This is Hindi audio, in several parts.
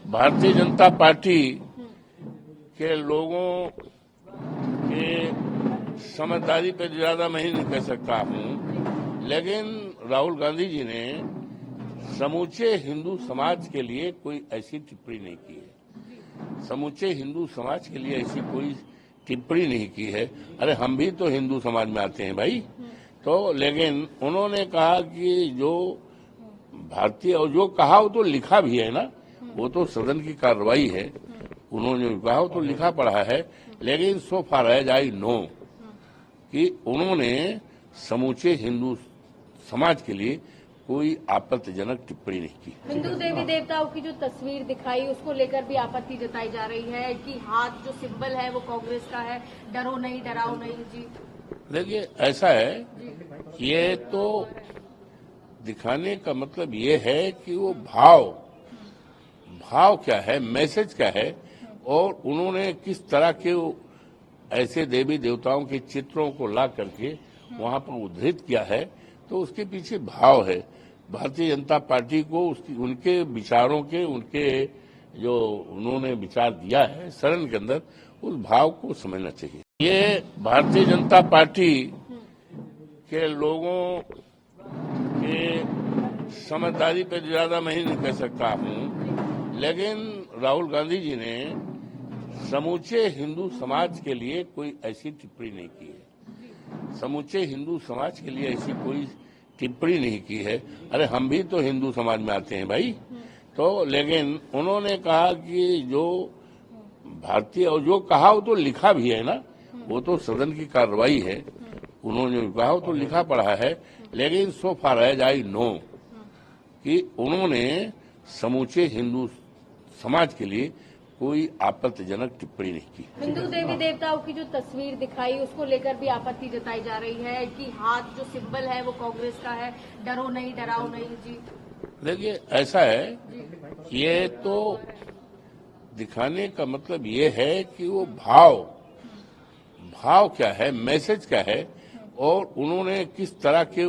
भारतीय जनता पार्टी के लोगों के समझदारी पर ज्यादा मैं ही नहीं कह सकता हूं, लेकिन राहुल गांधी जी ने समूचे हिंदू समाज के लिए कोई ऐसी टिप्पणी नहीं की है। समूचे हिंदू समाज के लिए ऐसी कोई टिप्पणी नहीं की है। अरे हम भी तो हिंदू समाज में आते हैं भाई। तो लेकिन उन्होंने कहा कि जो भारतीय, और जो कहा वो तो लिखा भी है ना, वो तो सदन की कार्रवाई है। उन्होंने जो कहा वो तो लिखा पढ़ा है, लेकिन सो फार एज आई नो कि उन्होंने समूचे हिंदू समाज के लिए कोई आपत्तिजनक टिप्पणी नहीं की। हिंदू देवी देवताओं की जो तस्वीर दिखाई उसको लेकर भी आपत्ति जताई जा रही है कि हाथ जो सिंबल है वो कांग्रेस का है, डरो नहीं डराओ नहीं जी। देखिए ऐसा है, ये तो दिखाने का मतलब ये है कि वो भाव क्या है, मैसेज क्या है, और उन्होंने किस तरह के ऐसे देवी देवताओं के चित्रों को ला करके वहां पर उद्धृत किया है। तो उसके पीछे भाव है। भारतीय जनता पार्टी को उनके विचारों के, उनके जो उन्होंने विचार दिया है सदन के अंदर, उस भाव को समझना चाहिए। ये भारतीय जनता पार्टी के लोगों के समझदारी पर ज्यादा मैं ही नहीं कह सकता हूं, लेकिन राहुल गांधी जी ने समूचे हिंदू समाज के लिए कोई ऐसी टिप्पणी नहीं की है। समूचे हिंदू समाज के लिए ऐसी कोई टिप्पणी नहीं की है। अरे हम भी तो हिंदू समाज में आते हैं भाई। तो लेकिन उन्होंने कहा कि जो भारतीय, और जो कहा वो तो लिखा भी है ना, वो तो सदन की कार्रवाई है। उन्होंने जो कहा वो तो लिखा पढ़ा है, लेकिन सो फार एज आई नो कि उन्होंने समूचे हिंदू समाज के लिए कोई आपत्तिजनक टिप्पणी नहीं की। हिंदू देवी देवताओं की जो तस्वीर दिखाई उसको लेकर भी आपत्ति जताई जा रही है कि हाथ जो सिंबल है वो कांग्रेस का है, डरो नहीं डराओ नहीं जी। देखिए ऐसा है, ये तो दिखाने का मतलब ये है कि वो भाव क्या है, मैसेज क्या है, और उन्होंने किस तरह के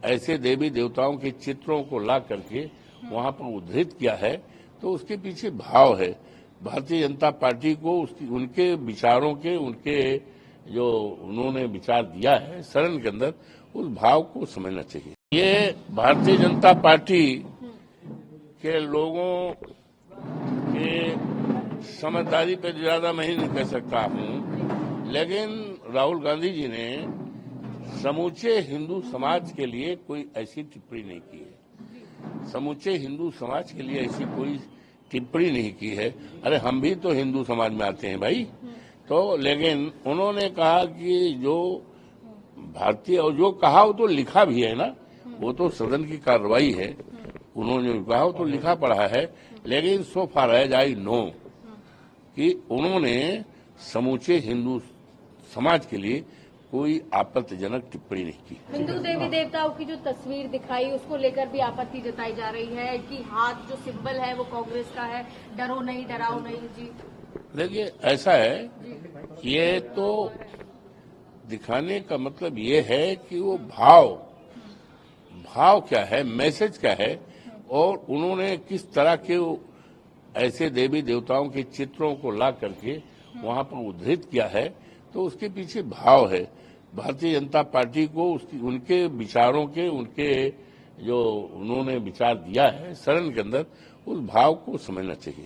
ऐसे देवी देवताओं के चित्रों को ला करके वहां पर उद्धृत किया है। तो उसके पीछे भाव है। भारतीय जनता पार्टी को उनके विचारों के, उनके जो उन्होंने विचार दिया है सदन के अंदर, उस भाव को समझना चाहिए। ये भारतीय जनता पार्टी के लोगों के समझदारी पर ज्यादा मैं ही नहीं कह सकता हूं, लेकिन राहुल गांधी जी ने समूचे हिंदू समाज के लिए कोई ऐसी टिप्पणी नहीं की है। समूचे हिंदू समाज के लिए ऐसी कोई टिप्पणी नहीं की है। अरे हम भी तो हिंदू समाज में आते हैं भाई। तो लेकिन उन्होंने कहा कि जो भारतीय, और जो कहा वो तो लिखा भी है ना, वो तो सदन की कार्रवाई है। उन्होंने जो कहा वो तो लिखा पढ़ा है, लेकिन सो फार एज आई नो कि उन्होंने समूचे हिंदू समाज के लिए कोई आपत्तिजनक टिप्पणी नहीं की। हिंदू देवी देवताओं की जो तस्वीर दिखाई उसको लेकर भी आपत्ति जताई जा रही है कि हाथ जो सिंबल है वो कांग्रेस का है, डरो नहीं डराओ नहीं जी। देखिए ऐसा है, ये तो दिखाने का मतलब ये है कि वो भाव क्या है, मैसेज क्या है, और उन्होंने किस तरह के ऐसे देवी देवताओं के चित्रों को ला करके वहां पर उद्धृत किया है। तो उसके पीछे भाव है। भारतीय जनता पार्टी को उनके विचारों के, उनके जो उन्होंने विचार दिया है सदन के अंदर, उस भाव को समझना चाहिए।